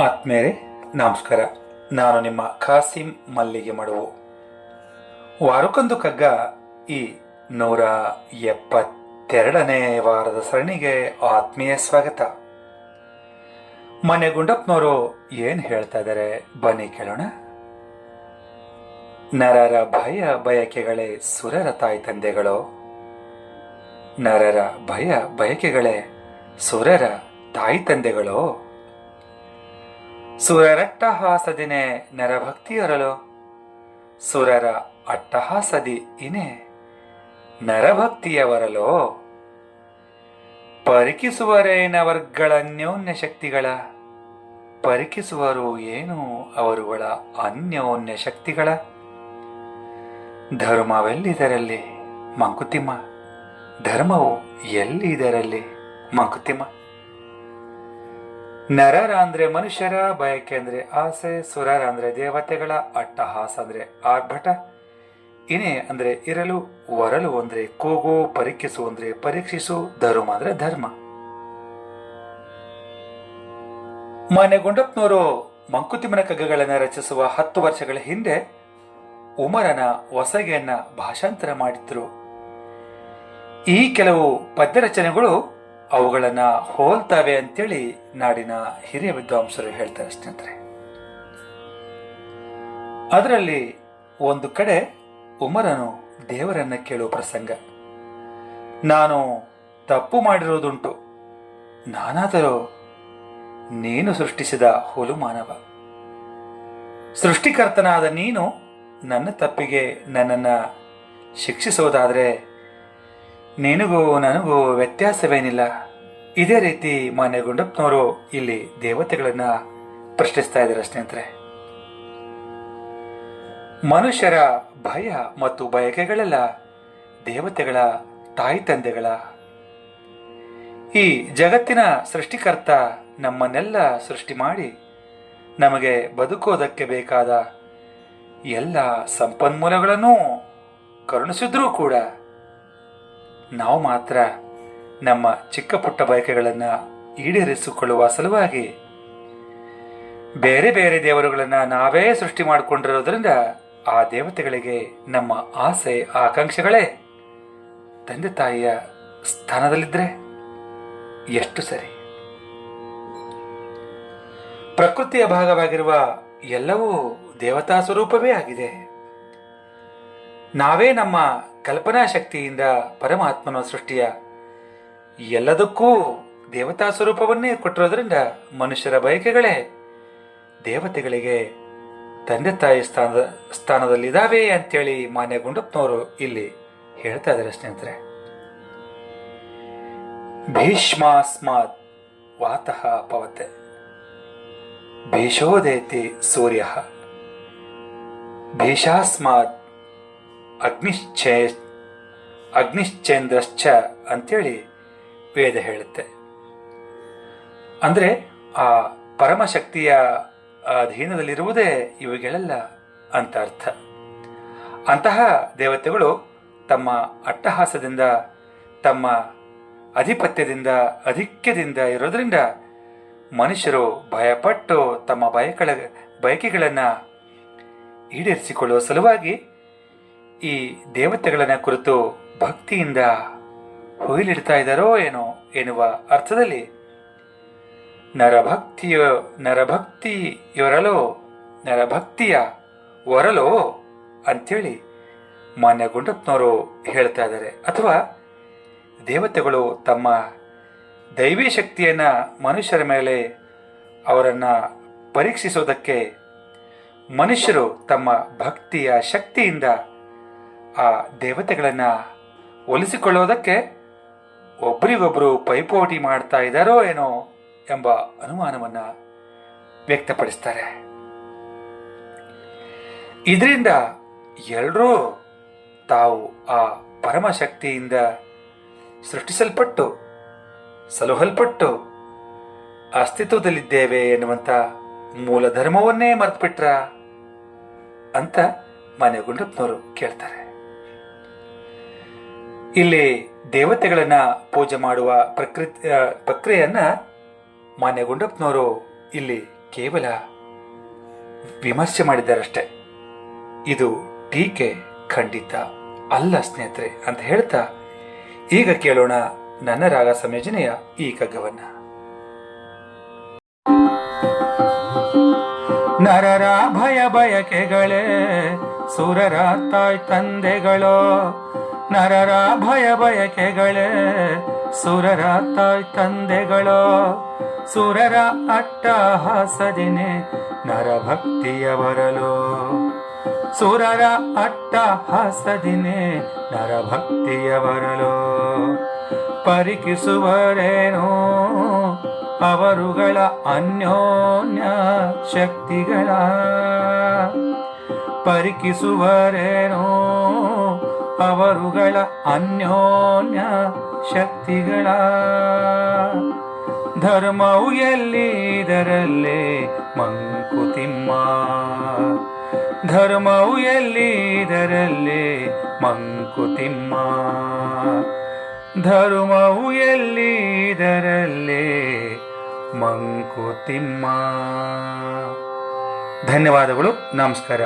ಆತ್ಮೇರೆ ನಮಸ್ಕಾರ. ನಾನು ನಿಮ್ಮ ಖಾಸಿಂ ಮಲ್ಲಿಗೆ ಮಡುವು. ವಾರಕ್ಕೊಂದು ಕಗ್ಗ ಈ 172ನೇ ವಾರದ ಸರಣಿಗೆ ಆತ್ಮೀಯ ಸ್ವಾಗತ. ಮನೆ ಗುಂಡಪ್ಪನವರು ಏನ್ ಹೇಳ್ತಾ ಇದ್ದಾರೆ ಬನ್ನಿ ಕೇಳೋಣ. ನರರ ಭಯ ಬಯಕೆಗಳೇ ಸುರರ ತಾಯಿ ತಂದೆಗಳೋ, ನರರ ಭಯ ಬಯಕೆಗಳೇ ಸುರರ ತಾಯಿ ತಂದೆಗಳೋ, ಸುರರಟ್ಟಹಾಸದಿನೇ ನರಭಕ್ತಿಯರಲು, ಸುರರ ಅಟ್ಟಹಾಸದಿ ಇನೇ ನರಭಕ್ತಿಯವರಲೋ, ಪರಿಕಿಸುವರೇನವರ್ಗಳನ್ಯೋನ್ಯ ಶಕ್ತಿಗಳ, ಪರಿಕಿಸುವರು ಏನು ಅವರುಗಳ ಅನ್ಯೋನ್ಯ ಶಕ್ತಿಗಳ, ಧರ್ಮವೆಲ್ಲಿದರಲ್ಲಿ ಮಂಕುತಿಮ್ಮ, ಧರ್ಮವು ಎಲ್ಲಿದರಲ್ಲಿ ಮಂಕುತಿಮ್ಮ. ನರರ ಅಂದ್ರೆ ಮನುಷ್ಯರ ಬಯಕೆ ಅಂದ್ರೆ ಆಸೆ, ಸುರರ ಅಂದ್ರೆ ದೇವತೆಗಳ, ಅಟ್ಟಹಾಸ ಅಂದ್ರೆ ಆರ್ಭಟ, ಇನೇ ಅಂದ್ರೆ ಇರಲು, ವರಲು ಅಂದ್ರೆ ಕೂಗು, ಪರೀಕ್ಷಿಸು ಅಂದ್ರೆ ಪರೀಕ್ಷಿಸು, ಧರ್ಮ ಅಂದ್ರೆ ಧರ್ಮ. ಮಾನ್ಯ ಗುಂಡಪ್ಪನವರು ಮಂಕುತಿಮ್ಮನ ಕಗ್ಗಗಳನ್ನು ರಚಿಸುವ 10 ವರ್ಷಗಳ ಹಿಂದೆ ಉಮರನ ಹೊಸಗೆಯನ್ನ ಭಾಷಾಂತರ ಮಾಡಿದ್ರು. ಈ ಕೆಲವು ಪದ್ಯ ರಚನೆಗಳು ಅವುಗಳನ್ನ ಹೋಲ್ತವೆ ಅಂತೇಳಿ ನಾಡಿನ ಹಿರಿಯ ವಿದ್ವಾಂಸರು ಹೇಳ್ತಾರೆ ಸ್ನೇಹಿತರೆ. ಅದರಲ್ಲಿ ಒಂದು ಕಡೆ ಉಮರನು ದೇವರನ್ನ ಕೇಳುವ ಪ್ರಸಂಗ, ನಾನು ತಪ್ಪು ಮಾಡಿರುವುದುಂಟು, ನಾನಾದರೂ ನೀನು ಸೃಷ್ಟಿಸಿದ ಹುಲು ಮಾನವ, ಸೃಷ್ಟಿಕರ್ತನಾದ ನೀನು ನನ್ನ ತಪ್ಪಿಗೆ ನನ್ನನ್ನ ಶಿಕ್ಷಿಸುವುದಾದ್ರೆ ನಿನಗೂ ನನಗೂ ವ್ಯತ್ಯಾಸವೇನಿಲ್ಲ. ಇದೇ ರೀತಿ ಮಾನ್ಯ ಗುಂಡಪ್ಪನವರು ಇಲ್ಲಿ ದೇವತೆಗಳನ್ನ ಪ್ರಶ್ನಿಸ್ತಾ ಇದ್ದಾರೆ ಸ್ನೇಹಿತರೆ. ಮನುಷ್ಯರ ಭಯ ಮತ್ತು ಬಯಕೆಗಳೆಲ್ಲ ದೇವತೆಗಳ ತಾಯಿ ತಂದೆಗಳ. ಈ ಜಗತ್ತಿನ ಸೃಷ್ಟಿಕರ್ತ ನಮ್ಮನ್ನೆಲ್ಲ ಸೃಷ್ಟಿ ಮಾಡಿ ನಮಗೆ ಬದುಕೋದಕ್ಕೆ ಬೇಕಾದ ಎಲ್ಲ ಸಂಪನ್ಮೂಲಗಳನ್ನು ಕರುಣಿಸಿದ್ರೂ ಕೂಡ ನಾವು ಮಾತ್ರ ನಮ್ಮ ಚಿಕ್ಕ ಪುಟ್ಟ ಬಯಕೆಗಳನ್ನು ಈಡೇರಿಸಿಕೊಳ್ಳುವ ಸಲುವಾಗಿ ಬೇರೆ ಬೇರೆ ದೇವರುಗಳನ್ನ ನಾವೇ ಸೃಷ್ಟಿ ಮಾಡಿಕೊಂಡಿರೋದ್ರಿಂದ ಆ ದೇವತೆಗಳಿಗೆ ನಮ್ಮ ಆಸೆ ಆಕಾಂಕ್ಷೆಗಳೇ ತಂದೆ ತಾಯಿಯ ಸ್ಥಾನದಲ್ಲಿದ್ರೆ ಎಷ್ಟು ಸರಿ. ಪ್ರಕೃತಿಯ ಭಾಗವಾಗಿರುವ ಎಲ್ಲವೂ ದೇವತಾ ಸ್ವರೂಪವೇ ಆಗಿದೆ. ನಾವೇ ನಮ್ಮ ಕಲ್ಪನಾ ಶಕ್ತಿಯಿಂದ ಪರಮಾತ್ಮನ ಸೃಷ್ಟಿಯ ಎಲ್ಲದಕ್ಕೂ ದೇವತಾ ಸ್ವರೂಪವನ್ನೇ ಕೊಟ್ಟಿರೋದ್ರಿಂದ ಮನುಷ್ಯರ ಬಯಕೆಗಳೇ ದೇವತೆಗಳಿಗೆ ತಂದೆ ತಾಯಿ ಸ್ಥಾನದಲ್ಲಿದ್ದಾವೆ ಅಂತೇಳಿ ಮಾನ್ಯ ಗುಂಡಪ್ಪನವರು ಇಲ್ಲಿ ಹೇಳ್ತಾ ಇದ್ದಾರೆ ಸ್ನೇಹಿತರೆ. ಭೀಷ್ಮಾಸ್ಮಾತ್ ವಾತಃ ಪವತೆ ಭೀಷೋದೇತಿ ಸೂರ್ಯ ಭೀಷಾಸ್ಮಾತ್ ಅಗ್ನಿಶ್ಚೇಂದ್ರಶ್ಚ ಅಂತೇಳಿ ವೇದ ಹೇಳುತ್ತೆ. ಅಂದ್ರೆ ಆ ಪರಮಶಕ್ತಿಯ ಅಧೀನದಲ್ಲಿರುವುದೇ ಇವುಗಳೆಲ್ಲ ಅಂತ ಅರ್ಥ. ಅಂತಹ ದೇವತೆಗಳು ತಮ್ಮ ಅಟ್ಟಹಾಸದಿಂದ, ತಮ್ಮ ಅಧಿಪತ್ಯದಿಂದ, ಅಧಿಕ್ಯದಿಂದ ಇರೋದ್ರಿಂದ ಮನುಷ್ಯರು ಭಯಪಟ್ಟು ತಮ್ಮ ಬಯಕೆಗಳನ್ನು ಈಡೇರಿಸಿಕೊಳ್ಳುವ ಸಲುವಾಗಿ ಈ ದೇವತೆಗಳನ್ನ ಕುರಿತು ಭಕ್ತಿಯಿಂದ ಹೊಯ್ಲಿಡ್ತಾ ಇದ್ದಾರೋ ಏನೋ ಎನ್ನುವ ಅರ್ಥದಲ್ಲಿ ನರಭಕ್ತಿಯ ಹೊರಲೋ ಅಂಥೇಳಿ ಮಾನ್ಯ ಗುಂಡಪ್ಪನವರು ಹೇಳ್ತಾ ಇದ್ದಾರೆ. ಅಥವಾ ದೇವತೆಗಳು ತಮ್ಮ ದೈವಿ ಶಕ್ತಿಯನ್ನ ಮನುಷ್ಯರ ಮೇಲೆ ಅವರನ್ನ ಪರೀಕ್ಷಿಸೋದಕ್ಕೆ ಮನುಷ್ಯರು ತಮ್ಮ ಭಕ್ತಿಯ ಶಕ್ತಿಯಿಂದ ಆ ದೇವತೆಗಳನ್ನ ಒಲಿಸಿಕೊಳ್ಳೋದಕ್ಕೆ ಒಬ್ಬರಿಗೊಬ್ಬರು ಪೈಪೋಟಿ ಮಾಡ್ತಾ ಇದ್ದಾರೋ ಏನೋ ಎಂಬ ಅನುಮಾನವನ್ನ ವ್ಯಕ್ತಪಡಿಸ್ತಾರೆ. ಇದರಿಂದ ಎಲ್ಲರೂ ತಾವು ಆ ಪರಮಶಕ್ತಿಯಿಂದ ಸೃಷ್ಟಿಸಲ್ಪಟ್ಟು ಸಲುಹಲ್ಪಟ್ಟು ಅಸ್ತಿತ್ವದಲ್ಲಿದ್ದೇವೆ ಎನ್ನುವಂತ ಮೂಲ ಧರ್ಮವನ್ನೇ ಮರೆತುಬಿಟ್ರ ಅಂತ ಮಾನ್ಯ ಗುಂಡಪ್ಪನವರು ಕೇಳ್ತಾರೆ. ಇಲ್ಲಿ ದೇವತೆಗಳನ್ನ ಪೂಜೆ ಮಾಡುವ ಪ್ರಕ್ರಿಯೆಯನ್ನ ಮಾನ್ಯ ಗುಂಡಪ್ಪನವರು ಇಲ್ಲಿ ಕೇವಲ ವಿಮರ್ಶೆ ಮಾಡಿದ್ದಾರಷ್ಟೆ. ಇದು ಟೀಕೆ ಖಂಡಿತ ಅಲ್ಲ ಸ್ನೇಹಿತರೆ ಅಂತ ಹೇಳ್ತಾ ಈಗ ಕೇಳೋಣ ನನ್ನ ರಾಗ ಸಂಯೋಜನೆಯ ಈ ಕಗ್ಗವನ್ನ. ನರರ ಭಯ ಬಯಕೆಗಳೇ ಸುರರ ತಾಯ್ ತಂದೆಗಳೋ, ನರರ ಭಯ ಬಯಕೆಗಳೇ ಸುರರ ತಾಯ್ ತಂದೆಗಳೋ, ಸುರರ ಅಟ್ಟಹಾಸದಿನೇ ನರಭಕ್ತಿಯ ಬರಲು, ಸುರರ ಅಟ್ಟಹಾಸದಿನೇ ನರಭಕ್ತಿಯ ಬರಲು, ಪರಿಕಿಸುವರೇನೋ ಅವರುಗಳ ಅನ್ಯೋನ್ಯ ಶಕ್ತಿಗಳ, ಪರಿಕಿಸುವರೇನೋ ಅವರುಗಳ ಅನ್ಯೋನ್ಯ ಶಕ್ತಿಗಳ, ಧರ್ಮವು ಎಲ್ಲಿದರಲ್ಲೇ ಮಂಕುತಿಮ್ಮ, ಧರ್ಮವು ಎಲ್ಲಿದರಲ್ಲೇ ಮಂಕುತಿಮ್ಮ, ಧರ್ಮವು ಎಲ್ಲಿದರಲ್ಲೇ ಮಂಕುತಿಮ್ಮ. ಧನ್ಯವಾದಗಳು. ನಮಸ್ಕಾರ.